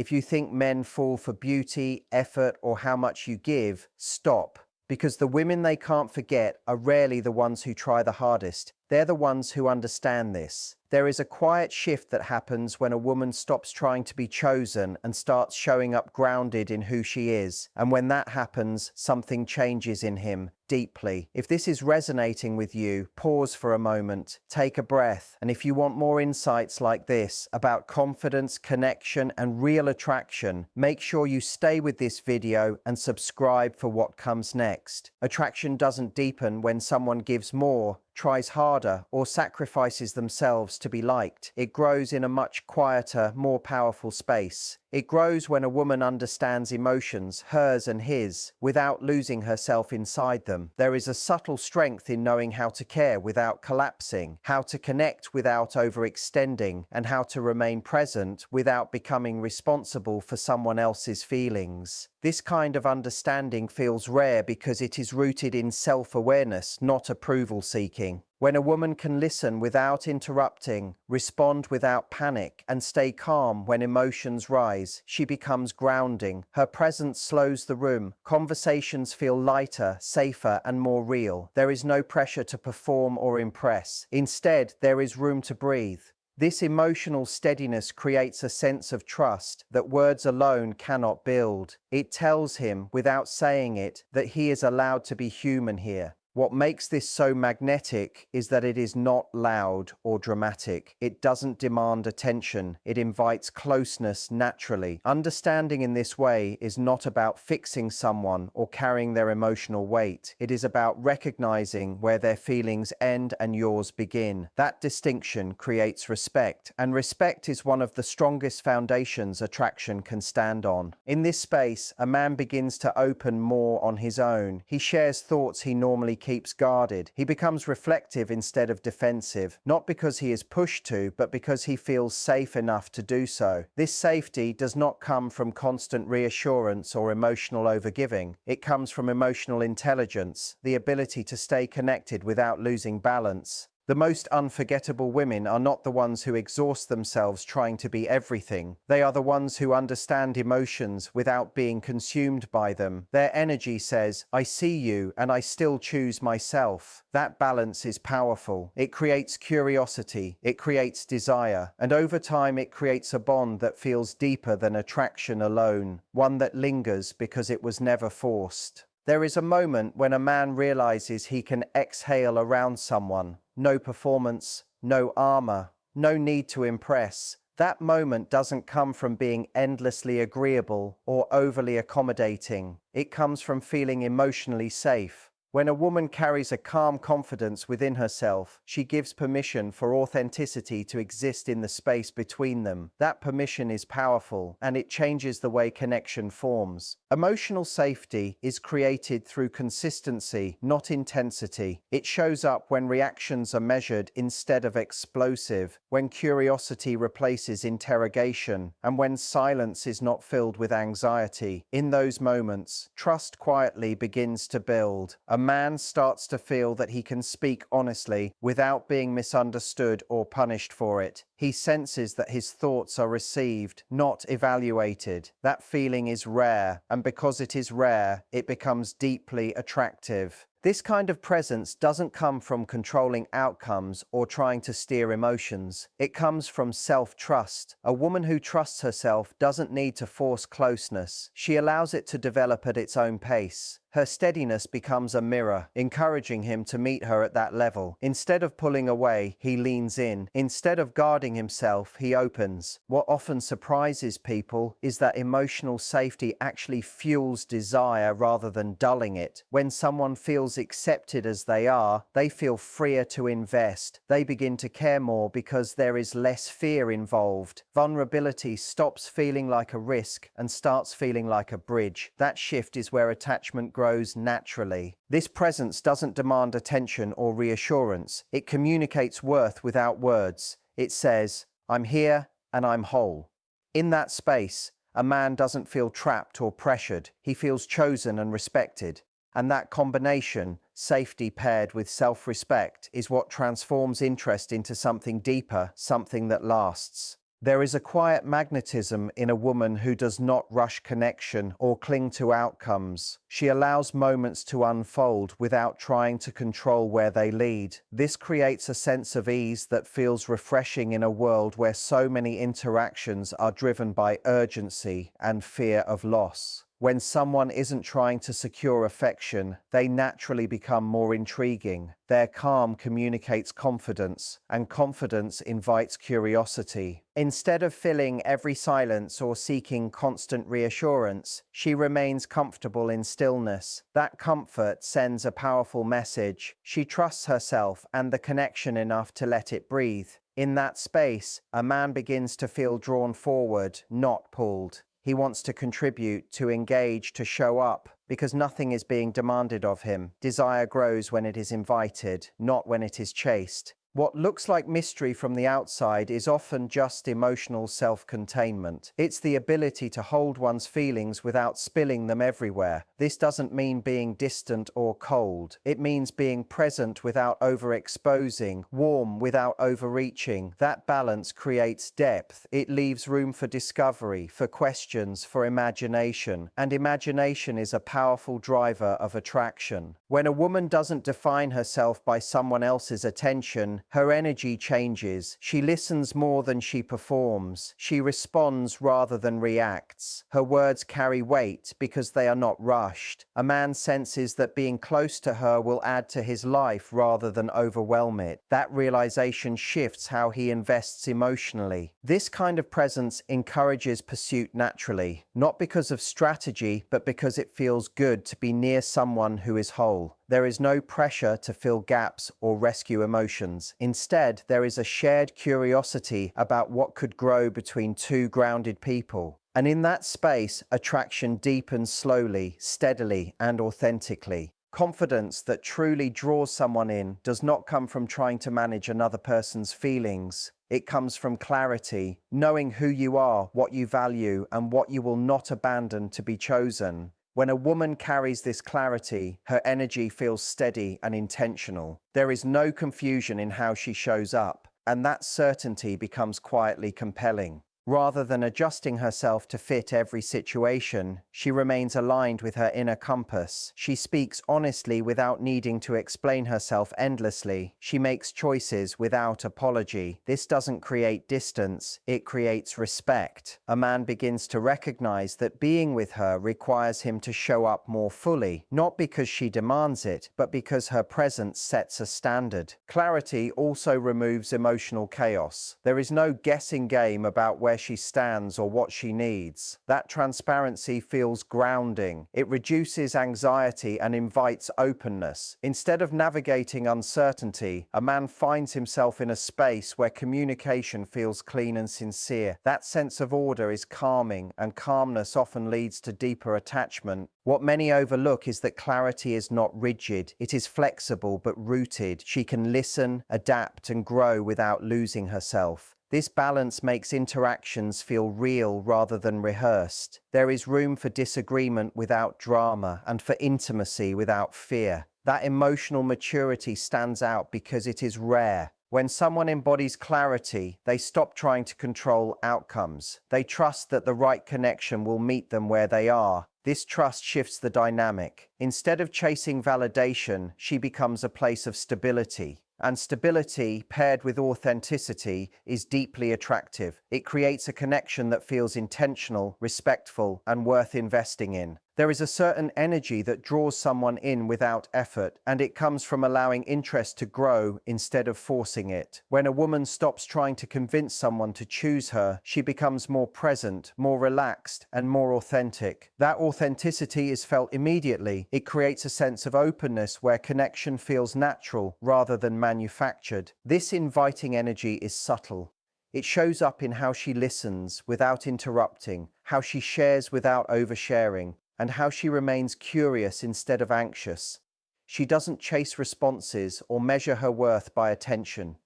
If you think men fall for beauty, effort, or how much you give, stop. Because the women they can't forget are rarely the ones who try the hardest. They're the ones who understand this. There is a quiet shift that happens when a woman stops trying to be chosen and starts showing up grounded in who she is. And when that happens, something changes in him deeply. If this is resonating with you, pause for a moment, take a breath. And if you want more insights like this about confidence, connection, and real attraction, make sure you stay with this video and subscribe for what comes next. Attraction doesn't deepen when someone gives more, tries harder, or sacrifices themselves to be liked. It grows in a much quieter, more powerful space. It grows when a woman understands emotions, hers and his, without losing herself inside them. There is a subtle strength in knowing how to care without collapsing, how to connect without overextending, and how to remain present without becoming responsible for someone else's feelings. This kind of understanding feels rare because it is rooted in self-awareness, not approval-seeking. When a woman can listen without interrupting, respond without panic, and stay calm when emotions rise, she becomes grounding. Her presence slows the room. Conversations feel lighter, safer, and more real. There is no pressure to perform or impress. Instead, there is room to breathe. This emotional steadiness creates a sense of trust that words alone cannot build. It tells him, without saying it, that he is allowed to be human here. What makes this so magnetic is that it is not loud or dramatic. It doesn't demand attention. It invites closeness naturally. Understanding in this way is not about fixing someone or carrying their emotional weight. It is about recognizing where their feelings end and yours begin. That distinction creates respect, and respect is one of the strongest foundations attraction can stand on. In this space, a man begins to open more on his own. He shares thoughts he normally keeps guarded. He becomes reflective instead of defensive, not because he is pushed to, but because he feels safe enough to do so. This safety does not come from constant reassurance or emotional overgiving. It comes from emotional intelligence, the ability to stay connected without losing balance. The most unforgettable women are not the ones who exhaust themselves trying to be everything. They are the ones who understand emotions without being consumed by them. Their energy says, "I see you and I still choose myself." That balance is powerful. It creates curiosity, it creates desire, and over time it creates a bond that feels deeper than attraction alone, one that lingers because it was never forced. There is a moment when a man realizes he can exhale around someone. No performance, no armor, no need to impress. That moment doesn't come from being endlessly agreeable or overly accommodating. It comes from feeling emotionally safe. When a woman carries a calm confidence within herself, she gives permission for authenticity to exist in the space between them. That permission is powerful, and it changes the way connection forms. Emotional safety is created through consistency, not intensity. It shows up when reactions are measured instead of explosive, when curiosity replaces interrogation, and when silence is not filled with anxiety. In those moments, trust quietly begins to build. A man starts to feel that he can speak honestly without being misunderstood or punished for it. He senses that his thoughts are received, not evaluated. That feeling is rare, and because it is rare, it becomes deeply attractive. This kind of presence doesn't come from controlling outcomes or trying to steer emotions. It comes from self-trust. A woman who trusts herself doesn't need to force closeness. She allows it to develop at its own pace. Her steadiness becomes a mirror, encouraging him to meet her at that level. Instead of pulling away, he leans in. Instead of guarding himself, he opens. What often surprises people is that emotional safety actually fuels desire rather than dulling it. When someone feels accepted as they are, they feel freer to invest. They begin to care more because there is less fear involved. Vulnerability stops feeling like a risk and starts feeling like a bridge. That shift is where attachment grows naturally. This presence doesn't demand attention or reassurance. It communicates worth without words. It says, "I'm here and I'm whole." In that space, a man doesn't feel trapped or pressured. He feels chosen and respected. And that combination, safety paired with self-respect, is what transforms interest into something deeper, something that lasts. There is a quiet magnetism in a woman who does not rush connection or cling to outcomes. She allows moments to unfold without trying to control where they lead. This creates a sense of ease that feels refreshing in a world where so many interactions are driven by urgency and fear of loss. When someone isn't trying to secure affection, they naturally become more intriguing. Their calm communicates confidence, and confidence invites curiosity. Instead of filling every silence or seeking constant reassurance, she remains comfortable in stillness. That comfort sends a powerful message. She trusts herself and the connection enough to let it breathe. In that space, a man begins to feel drawn forward, not pulled. He wants to contribute, to engage, to show up, because nothing is being demanded of him. Desire grows when it is invited, not when it is chased. What looks like mystery from the outside is often just emotional self-containment. It's the ability to hold one's feelings without spilling them everywhere. This doesn't mean being distant or cold. It means being present without overexposing, warm without overreaching. That balance creates depth. It leaves room for discovery, for questions, for imagination. And imagination is a powerful driver of attraction. When a woman doesn't define herself by someone else's attention, her energy changes. She listens more than she performs. She responds rather than reacts. Her words carry weight because they are not rushed. A man senses that being close to her will add to his life rather than overwhelm it. That realization shifts how he invests emotionally. This kind of presence encourages pursuit naturally, not because of strategy, but because it feels good to be near someone who is whole. There is no pressure to fill gaps or rescue emotions. Instead, there is a shared curiosity about what could grow between two grounded people. And in that space, attraction deepens slowly, steadily, and authentically. Confidence that truly draws someone in does not come from trying to manage another person's feelings. It comes from clarity, knowing who you are, what you value, and what you will not abandon to be chosen. When a woman carries this clarity, her energy feels steady and intentional. There is no confusion in how she shows up, and that certainty becomes quietly compelling. Rather than adjusting herself to fit every situation, she remains aligned with her inner compass. She speaks honestly without needing to explain herself endlessly. She makes choices without apology. This doesn't create distance, it creates respect. A man begins to recognize that being with her requires him to show up more fully, not because she demands it, but because her presence sets a standard. Clarity also removes emotional chaos. There is no guessing game about where she stands or what she needs. That transparency feels grounding. It reduces anxiety and invites openness. Instead of navigating uncertainty, a man finds himself in a space where communication feels clean and sincere. That sense of order is calming, and calmness often leads to deeper attachment. What many overlook is that clarity is not rigid. It is flexible but rooted. She can listen, adapt, and grow without losing herself. This balance makes interactions feel real rather than rehearsed. There is room for disagreement without drama and for intimacy without fear. That emotional maturity stands out because it is rare. When someone embodies clarity, they stop trying to control outcomes. They trust that the right connection will meet them where they are. This trust shifts the dynamic. Instead of chasing validation, she becomes a place of stability. And stability, paired with authenticity, is deeply attractive. It creates a connection that feels intentional, respectful, and worth investing in. There is a certain energy that draws someone in without effort, and it comes from allowing interest to grow instead of forcing it. When a woman stops trying to convince someone to choose her, she becomes more present, more relaxed, and more authentic. That authenticity is felt immediately. It creates a sense of openness where connection feels natural rather than manufactured. This inviting energy is subtle. It shows up in how she listens without interrupting, how she shares without oversharing, and how she remains curious instead of anxious. She doesn't chase responses or measure her worth by attention.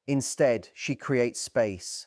Instead, she creates space.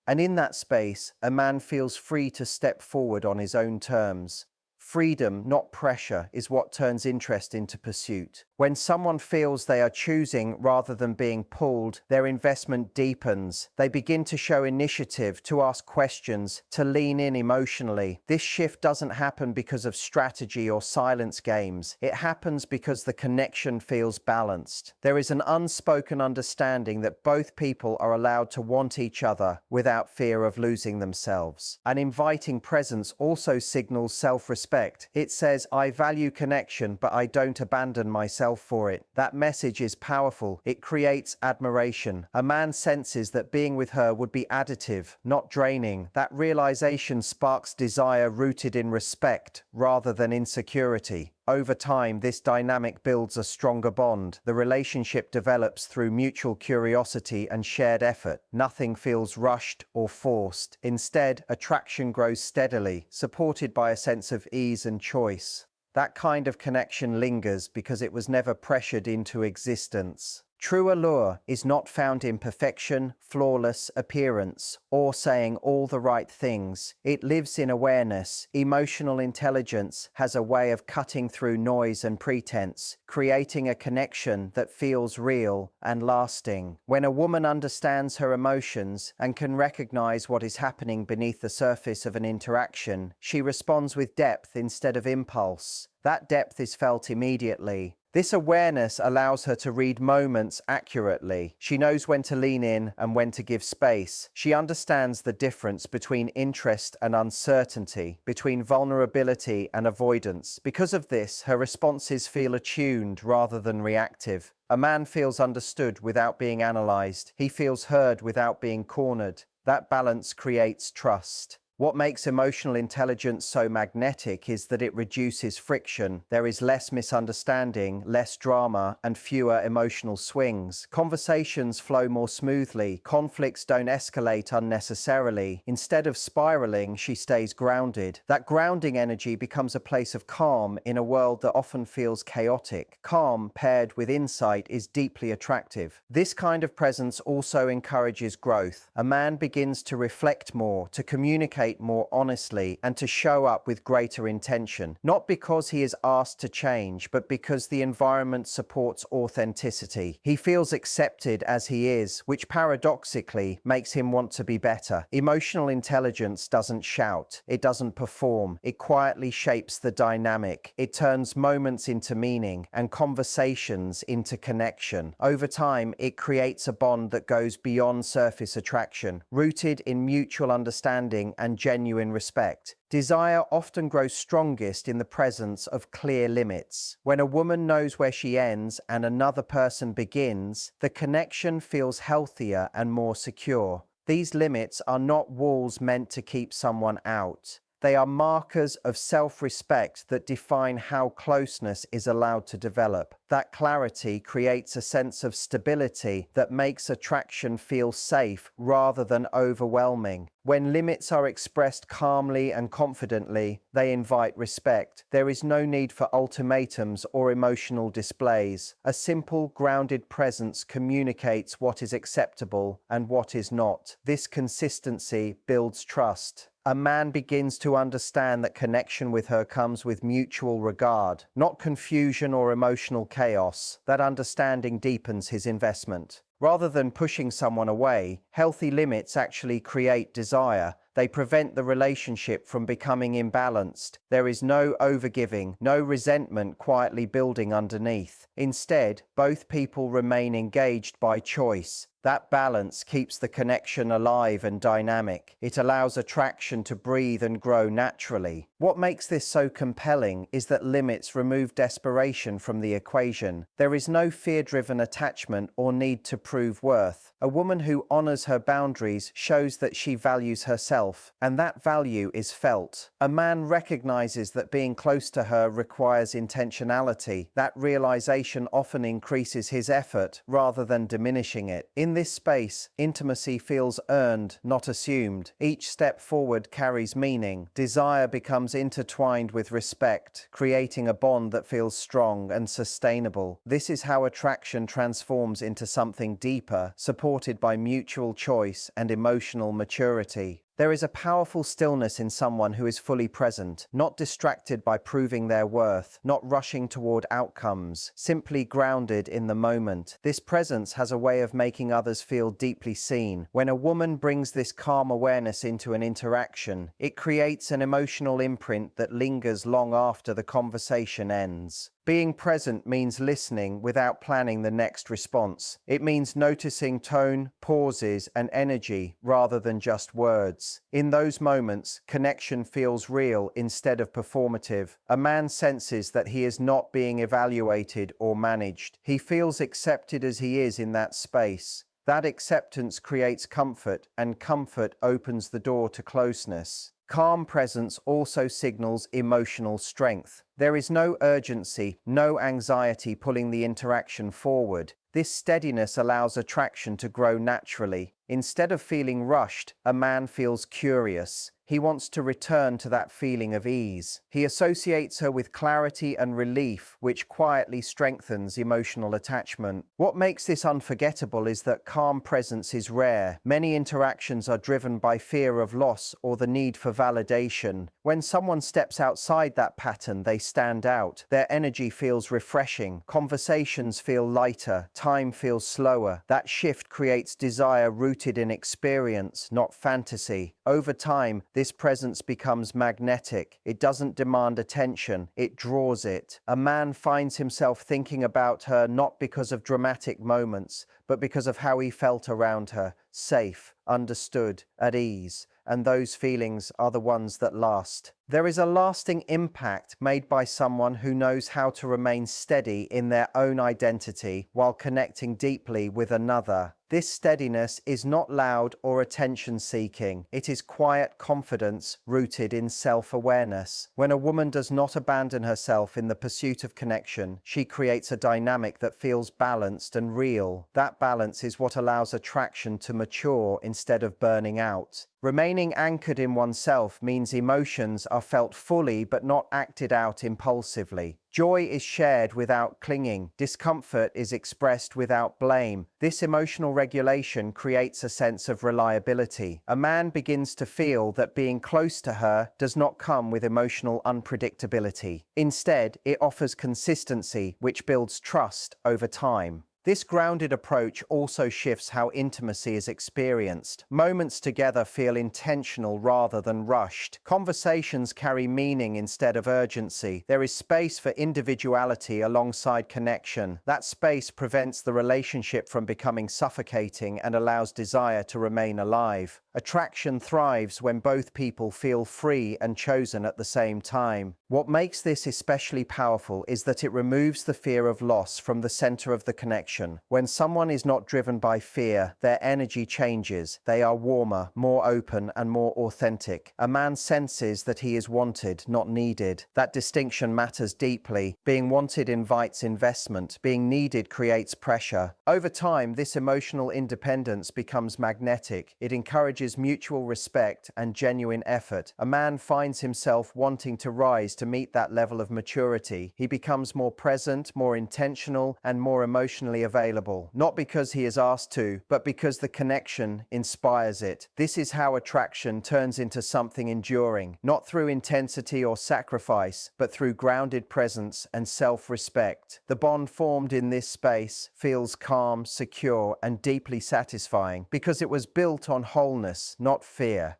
And in that space, a man feels free to step forward on his own terms, Freedom, not pressure, is what turns interest into pursuit. When someone feels they are choosing rather than being pulled, their investment deepens. They begin to show initiative, to ask questions, to lean in emotionally. This shift doesn't happen because of strategy or silence games. It happens because the connection feels balanced. There is an unspoken understanding that both people are allowed to want each other without fear of losing themselves. An inviting presence also signals self-respect. It says, "I value connection, but I don't abandon myself for it." That message is powerful. It creates admiration. A man senses that being with her would be additive, not draining. That realization sparks desire rooted in respect rather than insecurity. Over time, this dynamic builds a stronger bond. The relationship develops through mutual curiosity and shared effort. Nothing feels rushed or forced. Instead, attraction grows steadily, supported by a sense of ease and choice. That kind of connection lingers because it was never pressured into existence. True allure is not found in perfection, flawless appearance, or saying all the right things. It lives in awareness. Emotional intelligence has a way of cutting through noise and pretense, creating a connection that feels real and lasting. When a woman understands her emotions and can recognize what is happening beneath the surface of an interaction, she responds with depth instead of impulse. That depth is felt immediately. This awareness allows her to read moments accurately. She knows when to lean in and when to give space. She understands the difference between interest and uncertainty, between vulnerability and avoidance. Because of this, her responses feel attuned rather than reactive. A man feels understood without being analyzed. He feels heard without being cornered. That balance creates trust. What makes emotional intelligence so magnetic is that it reduces friction. There is less misunderstanding, less drama, and fewer emotional swings. Conversations flow more smoothly. Conflicts don't escalate unnecessarily. Instead of spiraling, she stays grounded. That grounding energy becomes a place of calm in a world that often feels chaotic. Calm, paired with insight, is deeply attractive. This kind of presence also encourages growth. A man begins to reflect more, to communicate more honestly, and to show up with greater intention, not because he is asked to change, but because the environment supports authenticity. He feels accepted as he is, which paradoxically makes him want to be better. Emotional intelligence doesn't shout, it doesn't perform, it quietly shapes the dynamic. It turns moments into meaning and conversations into connection. Over time, it creates a bond that goes beyond surface attraction, rooted in mutual understanding and genuine respect. Desire often grows strongest in the presence of clear limits. When a woman knows where she ends and another person begins, the connection feels healthier and more secure. These limits are not walls meant to keep someone out. They are markers of self-respect that define how closeness is allowed to develop. That clarity creates a sense of stability that makes attraction feel safe rather than overwhelming. When limits are expressed calmly and confidently, they invite respect. There is no need for ultimatums or emotional displays. A simple, grounded presence communicates what is acceptable and what is not. This consistency builds trust. A man begins to understand that connection with her comes with mutual regard, not confusion or emotional chaos. That understanding deepens his investment. Rather than pushing someone away, healthy limits actually create desire. They prevent the relationship from becoming imbalanced. There is no overgiving, no resentment quietly building underneath. Instead, both people remain engaged by choice. That balance keeps the connection alive and dynamic. It allows attraction to breathe and grow naturally. What makes this so compelling is that limits remove desperation from the equation. There is no fear-driven attachment or need to prove worth. A woman who honors her boundaries shows that she values herself, and that value is felt. A man recognizes that being close to her requires intentionality. That realization often increases his effort rather than diminishing it. In this space, intimacy feels earned, not assumed. Each step forward carries meaning. Desire becomes intertwined with respect, creating a bond that feels strong and sustainable. This is how attraction transforms into something deeper, supported by mutual choice and emotional maturity. There is a powerful stillness in someone who is fully present, not distracted by proving their worth, not rushing toward outcomes, simply grounded in the moment. This presence has a way of making others feel deeply seen. When a woman brings this calm awareness into an interaction, it creates an emotional imprint that lingers long after the conversation ends. Being present means listening without planning the next response. It means noticing tone, pauses, and energy rather than just words. In those moments, connection feels real instead of performative. A man senses that he is not being evaluated or managed. He feels accepted as he is in that space. That acceptance creates comfort, and comfort opens the door to closeness. Calm presence also signals emotional strength. There is no urgency, no anxiety pulling the interaction forward. This steadiness allows attraction to grow naturally. Instead of feeling rushed, a man feels curious. He wants to return to that feeling of ease. He associates her with clarity and relief, which quietly strengthens emotional attachment. What makes this unforgettable is that calm presence is rare. Many interactions are driven by fear of loss or the need for validation. When someone steps outside that pattern, they stand out. Their energy feels refreshing. Conversations feel lighter. Time feels slower. That shift creates desire rooted in experience, not fantasy. Over time, this presence becomes magnetic. It doesn't demand attention, it draws it. A man finds himself thinking about her not because of dramatic moments, but because of how he felt around her, safe, understood, at ease. And those feelings are the ones that last. There is a lasting impact made by someone who knows how to remain steady in their own identity while connecting deeply with another. This steadiness is not loud or attention-seeking. It is quiet confidence rooted in self-awareness. When a woman does not abandon herself in the pursuit of connection, she creates a dynamic that feels balanced and real. That balance is what allows attraction to mature instead of burning out. Remaining anchored in oneself means emotions are felt fully but not acted out impulsively. Joy is shared without clinging. Discomfort is expressed without blame. This emotional regulation creates a sense of reliability. A man begins to feel that being close to her does not come with emotional unpredictability. Instead, it offers consistency, which builds trust over time. This grounded approach also shifts how intimacy is experienced. Moments together feel intentional rather than rushed. Conversations carry meaning instead of urgency. There is space for individuality alongside connection. That space prevents the relationship from becoming suffocating and allows desire to remain alive. Attraction thrives when both people feel free and chosen at the same time. What makes this especially powerful is that it removes the fear of loss from the center of the connection. When someone is not driven by fear, their energy changes. They are warmer, more open, and more authentic. A man senses that he is wanted, not needed. That distinction matters deeply. Being wanted invites investment. Being needed creates pressure. Over time, this emotional independence becomes magnetic. It encourages mutual respect and genuine effort. A man finds himself wanting to rise to meet that level of maturity. He becomes more present, more intentional, and more emotionally available. Not because he is asked to, but because the connection inspires it. This is how attraction turns into something enduring, not through intensity or sacrifice, but through grounded presence and self-respect. The bond formed in this space feels calm, secure, and deeply satisfying because it was built on wholeness, not fear.